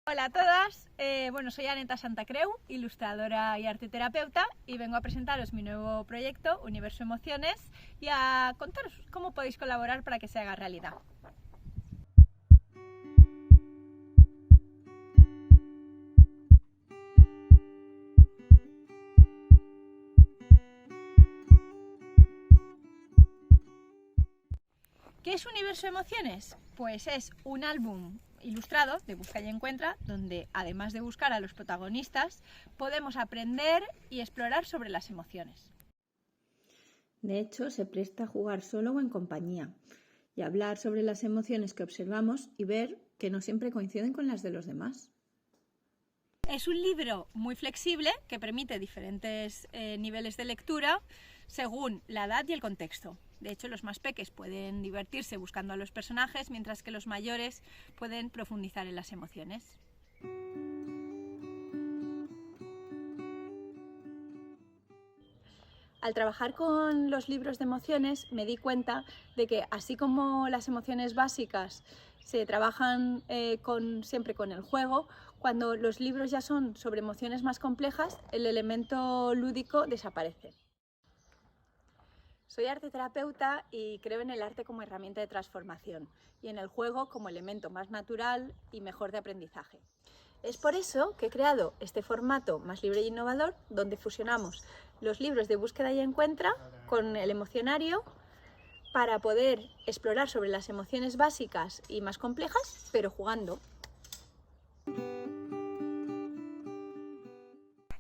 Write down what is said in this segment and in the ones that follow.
Hola a todas, soy Aneta Santacreu, ilustradora y arteterapeuta, y vengo a presentaros mi nuevo proyecto, Universo Emociones, y a contaros cómo podéis colaborar para que se haga realidad. ¿Qué es Universo Emociones? Pues es un álbum ilustrado de Busca y Encuentra, donde además de buscar a los protagonistas, podemos aprender y explorar sobre las emociones. De hecho, se presta a jugar solo o en compañía y hablar sobre las emociones que observamos y ver que no siempre coinciden con las de los demás. Es un libro muy flexible que permite diferentes niveles de lectura según la edad y el contexto. De hecho, los más peques pueden divertirse buscando a los personajes, mientras que los mayores pueden profundizar en las emociones. Al trabajar con los libros de emociones me di cuenta de que, así como las emociones básicas se trabajan siempre con el juego, cuando los libros ya son sobre emociones más complejas, el elemento lúdico desaparece. Soy arteterapeuta y creo en el arte como herramienta de transformación y en el juego como elemento más natural y mejor de aprendizaje. Es por eso que he creado este formato más libre e innovador, donde fusionamos los libros de búsqueda y encuentra con el emocionario para poder explorar sobre las emociones básicas y más complejas, pero jugando.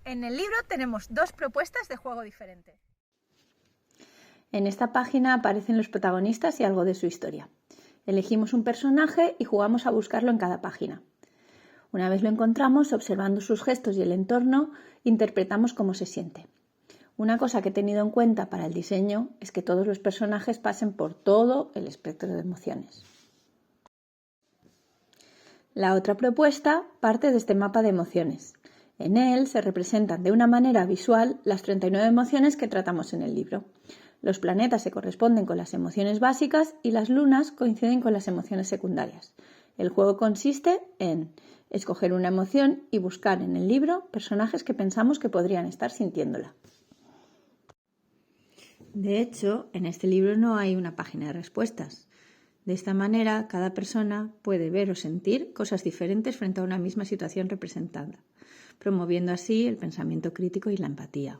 En el libro tenemos dos propuestas de juego diferentes. En esta página aparecen los protagonistas y algo de su historia. Elegimos un personaje y jugamos a buscarlo en cada página. Una vez lo encontramos, observando sus gestos y el entorno, interpretamos cómo se siente. Una cosa que he tenido en cuenta para el diseño es que todos los personajes pasen por todo el espectro de emociones. La otra propuesta parte de este mapa de emociones. En él se representan de una manera visual las 39 emociones que tratamos en el libro. Los planetas se corresponden con las emociones básicas y las lunas coinciden con las emociones secundarias. El juego consiste en escoger una emoción y buscar en el libro personajes que pensamos que podrían estar sintiéndola. De hecho, en este libro no hay una página de respuestas. De esta manera, cada persona puede ver o sentir cosas diferentes frente a una misma situación representada, promoviendo así el pensamiento crítico y la empatía.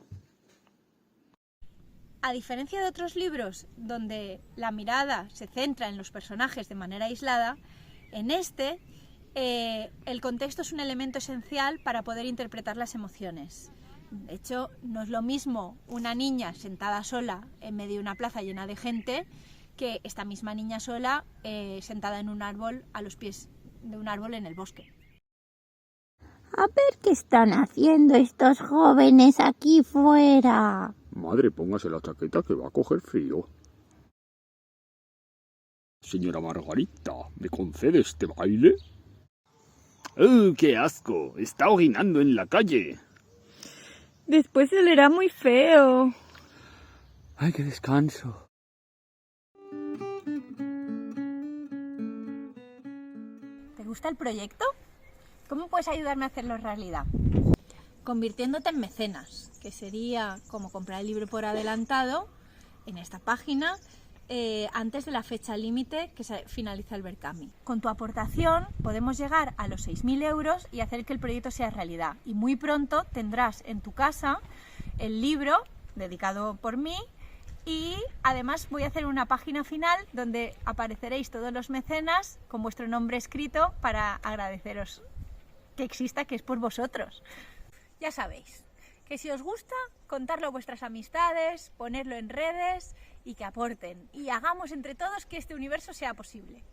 A diferencia de otros libros donde la mirada se centra en los personajes de manera aislada, en este el contexto es un elemento esencial para poder interpretar las emociones. De hecho, no es lo mismo una niña sentada sola en medio de una plaza llena de gente que esta misma niña sola sentada en un árbol, a los pies de un árbol en el bosque. A ver qué están haciendo estos jóvenes aquí fuera. Madre, póngase la chaqueta que va a coger frío. Señora Margarita, ¿me concede este baile? ¡Oh, qué asco! Está orinando en la calle. Después olerá muy feo. ¡Ay, qué descanso! ¿Te gusta el proyecto? ¿Cómo puedes ayudarme a hacerlo realidad? Convirtiéndote en mecenas, que sería como comprar el libro por adelantado en esta página antes de la fecha límite que se finaliza el Berkami. Con tu aportación podemos llegar a los 6.000 euros y hacer que el proyecto sea realidad. Y muy pronto tendrás en tu casa el libro dedicado por mí, y además voy a hacer una página final donde apareceréis todos los mecenas con vuestro nombre escrito para agradeceros que exista, que es por vosotros. Ya sabéis, que si os gusta, contarlo a vuestras amistades, ponerlo en redes y que aporten. Y hagamos entre todos que este universo sea posible.